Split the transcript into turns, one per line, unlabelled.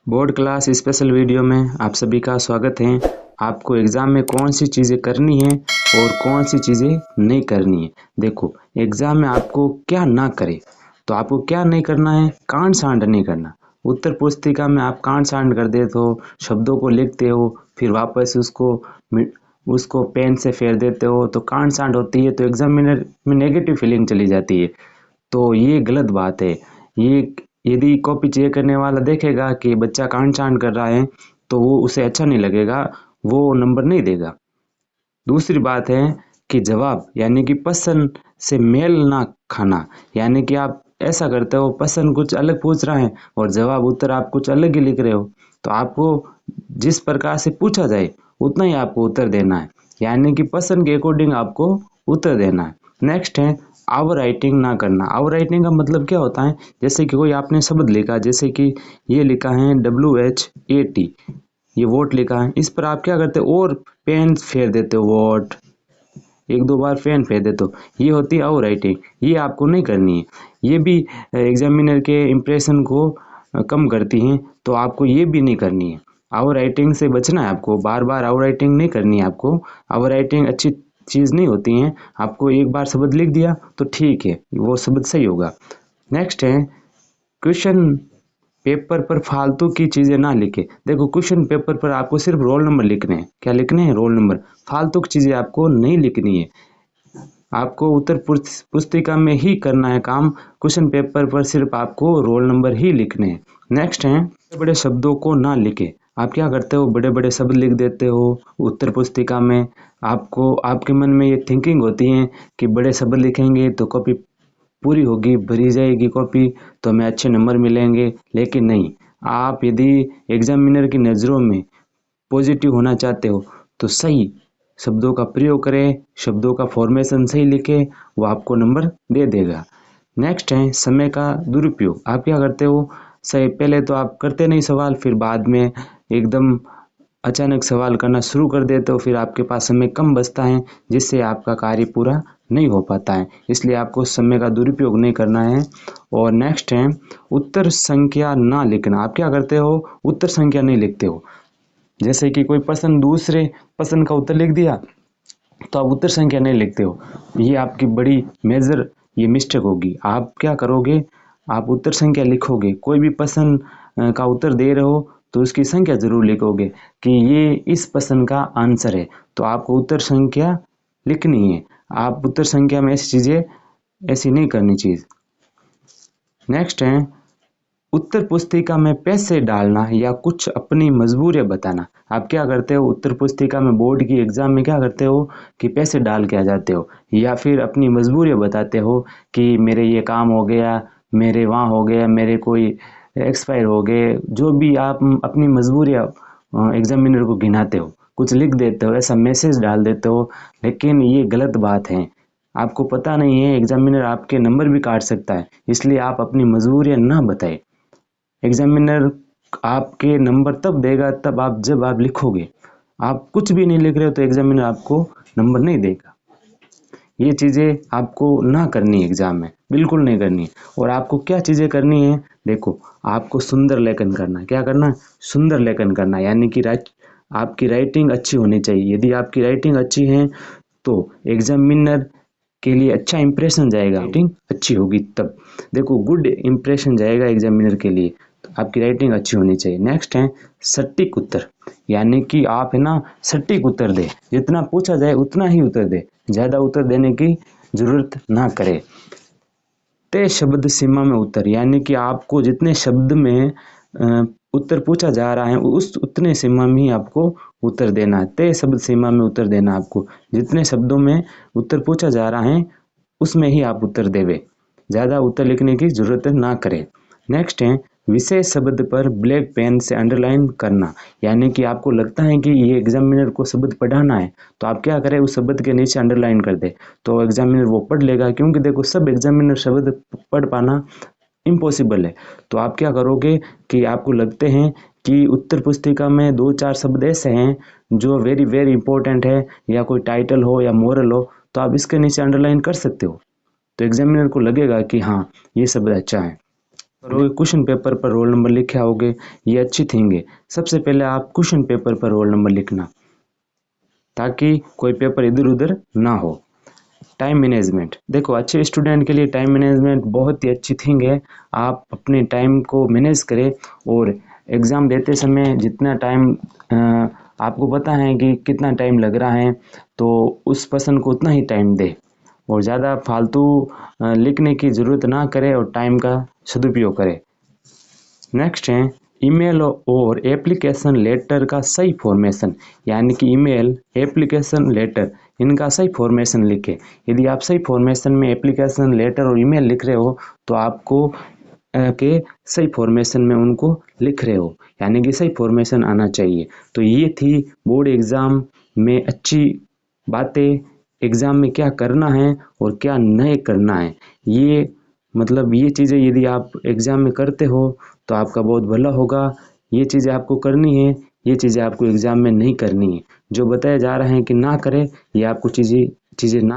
Board class special video में आप सभी का स्वागत है। आपको एग्ज़ाम में कौन सी चीज़ें करनी है और कौन सी चीज़ें नहीं करनी है। देखो, एग्ज़ाम में आपको क्या ना करे, तो आपको क्या नहीं करना है, कांड सांड नहीं करना। उत्तर पुस्तिका में आप कांड सांड कर देते हो, शब्दों को लिखते हो, फिर वापस उसको पेन से फेर देते हो, तो कांड सांड होती है, तो एग्जामिनर में नेगेटिव फीलिंग चली जाती है। तो ये गलत बात है। ये यदि कॉपी चेक करने वाला देखेगा कि बच्चा कांड छांड कर रहा है, तो वो उसे अच्छा नहीं लगेगा, वो नंबर नहीं देगा। दूसरी बात है कि जवाब यानी कि पसंद से मेल ना खाना, यानी कि आप ऐसा करते हो, पसंद कुछ अलग पूछ रहा है और जवाब उत्तर आप कुछ अलग ही लिख रहे हो। तो आपको जिस प्रकार से पूछा जाए उतना ही आपको उत्तर देना है, यानी कि पसंद के अकॉर्डिंग आपको उत्तर देना है। नेक्स्ट है आवर राइटिंग ना करना। आवर राइटिंग का मतलब क्या होता है, जैसे कि कोई आपने शब्द लिखा, जैसे कि ये लिखा है WHAT, ये वोट लिखा है, इस पर आप क्या करते हो और पेन फेर देते हो, वोट एक दो बार पेन फेर देते हो, ये होती है आवर राइटिंग। ये आपको नहीं करनी है। ये भी एग्जामिनर के इम्प्रेशन को कम करती हैं, तो आपको ये भी नहीं करनी है। आवर राइटिंग से बचना है आपको, बार बार आवर राइटिंग नहीं करनी है आपको। आवर राइटिंग अच्छी चीज़ नहीं होती है। आपको एक बार शब्द लिख दिया तो ठीक है, वो शब्द सही होगा। नेक्स्ट है क्वेश्चन पेपर पर फालतू की चीज़ें ना लिखे। देखो, क्वेश्चन पेपर पर आपको सिर्फ रोल नंबर लिखने हैं। क्या लिखने हैं? Roll number. फालतू की चीज़ें आपको नहीं लिखनी है। आपको उत्तर पुस्तिका में ही करना है काम, क्वेश्चन पेपर पर सिर्फ आपको रोल नंबर ही लिखने हैं। नेक्स्ट है बड़े बड़े शब्दों को ना लिखे। आप क्या करते हो, बड़े बड़े शब्द लिख देते हो उत्तर पुस्तिका में। आपको आपके मन में ये थिंकिंग होती है कि बड़े शब्द लिखेंगे तो कॉपी पूरी होगी, भरी जाएगी कॉपी, तो हमें अच्छे नंबर मिलेंगे। लेकिन नहीं, आप यदि एग्जामिनर की नज़रों में पॉजिटिव होना चाहते हो तो सही शब्दों का प्रयोग करें, शब्दों का फॉर्मेशन सही लिखें, वो आपको नंबर दे देगा। नेक्स्ट है समय का दुरुपयोग। आप क्या करते हो, सही पहले तो आप करते नहीं सवाल, फिर बाद में एकदम अचानक सवाल करना शुरू कर देते हो, फिर आपके पास समय कम बचता है, जिससे आपका कार्य पूरा नहीं हो पाता है। इसलिए आपको समय का दुरुपयोग नहीं करना है। और नेक्स्ट है उत्तर संख्या ना लिखना। आप क्या करते हो, उत्तर संख्या नहीं लिखते हो। जैसे कि कोई प्रश्न दूसरे प्रश्न का उत्तर लिख दिया, तो आप उत्तर संख्या नहीं लिखते हो। ये आपकी बड़ी मेजर ये मिस्टेक होगी। आप क्या करोगे, आप उत्तर संख्या लिखोगे। कोई भी प्रश्न का उत्तर दे रहे हो तो उसकी संख्या जरूर लिखोगे कि ये इस प्रश्न का आंसर है, तो आपको उत्तर संख्या लिखनी है। आप उत्तर संख्या में ऐसी चीज़ें ऐसी नहीं करनी चाहिए। नेक्स्ट है उत्तर पुस्तिका में पैसे डालना या कुछ अपनी मजबूरियां बताना। आप क्या करते हो, उत्तर पुस्तिका में बोर्ड की एग्जाम में क्या करते हो कि पैसे डाल के आ जाते हो, या फिर अपनी मजबूरियां बताते हो कि मेरे ये काम हो गया, मेरे वहाँ हो गया, मेरे कोई एक्सपायर हो गए। जो भी आप अपनी मजबूरियां एग्जामिनर को गिनाते हो, कुछ लिख देते हो, ऐसा मैसेज डाल देते हो। लेकिन ये गलत बात है। आपको पता नहीं है एग्जामिनर आपके नंबर भी काट सकता है, इसलिए आप अपनी मजबूरियां ना बताएं। एग्जामिनर आपके नंबर तब देगा जब आप लिखोगे। आप कुछ भी नहीं लिख रहे हो तो एग्जामिनर आपको नंबर नहीं देगा। ये चीज़ें आपको ना करनी है, एग्जाम में बिल्कुल नहीं करनी है। और आपको क्या चीज़ें करनी है, देखो, आपको सुंदर लेखन करना है। क्या करना है? सुंदर लेखन करना है, यानी कि आपकी राइटिंग अच्छी होनी चाहिए। यदि आपकी राइटिंग अच्छी है तो एग्जामिनर के लिए अच्छा इंप्रेशन जाएगा। राइटिंग अच्छी होगी तब, देखो, गुड इंप्रेशन जाएगा एग्जामिनर के लिए, तो आपकी राइटिंग अच्छी होनी चाहिए। नेक्स्ट है सटीक उत्तर, यानी कि आप है ना सटीक उत्तर दे, जितना पूछा जाए उतना ही उत्तर दे, ज़्यादा उत्तर देने की जरूरत ना करे। तय शब्द सीमा में उत्तर, यानी कि आपको जितने शब्द में उत्तर पूछा जा रहा है उस उतने सीमा में ही आपको उत्तर देना है। तय शब्द सीमा में उत्तर देना आपको, जितने शब्दों में उत्तर पूछा जा रहा है उसमें ही आप उत्तर देवे, ज़्यादा उत्तर लिखने की जरूरत ना करें। नेक्स्ट है विशेष शब्द पर ब्लैक पेन से अंडरलाइन करना, यानी कि आपको लगता है कि ये एग्जामिनर को शब्द पढ़ाना है, तो आप क्या करें, उस शब्द के नीचे अंडरलाइन कर दे, तो एग्जामिनर वो पढ़ लेगा। क्योंकि देखो, सब एग्जामिनर शब्द पढ़ पाना इम्पॉसिबल है। तो आप क्या करोगे कि आपको लगते हैं कि उत्तर पुस्तिका में दो चार शब्द ऐसे हैं जो वेरी वेरी इंपॉर्टेंट है, या कोई टाइटल हो या मोरल हो, तो आप इसके नीचे अंडरलाइन कर सकते हो, तो एग्जामिनर को लगेगा कि हाँ, ये शब्द अच्छा है। करोगे, क्वेश्चन पेपर पर रोल नंबर लिखे आओगे, ये अच्छी थिंग है। सबसे पहले आप क्वेश्चन पेपर पर रोल नंबर लिखना, ताकि कोई पेपर इधर उधर ना हो। टाइम मैनेजमेंट, देखो अच्छे स्टूडेंट के लिए टाइम मैनेजमेंट बहुत ही अच्छी थिंग है। आप अपने टाइम को मैनेज करें और एग्ज़ाम देते समय जितना टाइम आपको पता है कि कितना टाइम लग रहा है, तो उस पर्सन को उतना ही टाइम दे और ज़्यादा फालतू लिखने की ज़रूरत ना करे और टाइम का सदुपयोग करे। नेक्स्ट है ईमेल और एप्लीकेशन लेटर का सही फॉर्मेशन, यानी कि ईमेल, एप्लीकेशन लेटर, इनका सही फॉर्मेशन लिखें। यदि आप सही फॉर्मेशन में एप्लीकेशन लेटर और ईमेल लिख रहे हो तो आपको के सही फॉर्मेशन में उनको लिख रहे हो, यानी कि सही फॉर्मेशन आना चाहिए। तो ये थी बोर्ड एग्ज़ाम में अच्छी बातें, एग्ज़ाम में क्या करना है और क्या नहीं करना है। ये मतलब ये चीज़ें यदि आप एग्ज़ाम में करते हो तो आपका बहुत भला होगा। ये चीज़ें आपको करनी है, ये चीज़ें आपको एग्ज़ाम में नहीं करनी है। जो बताया जा रहा है कि ना करें, ये आपको चीज़ें ना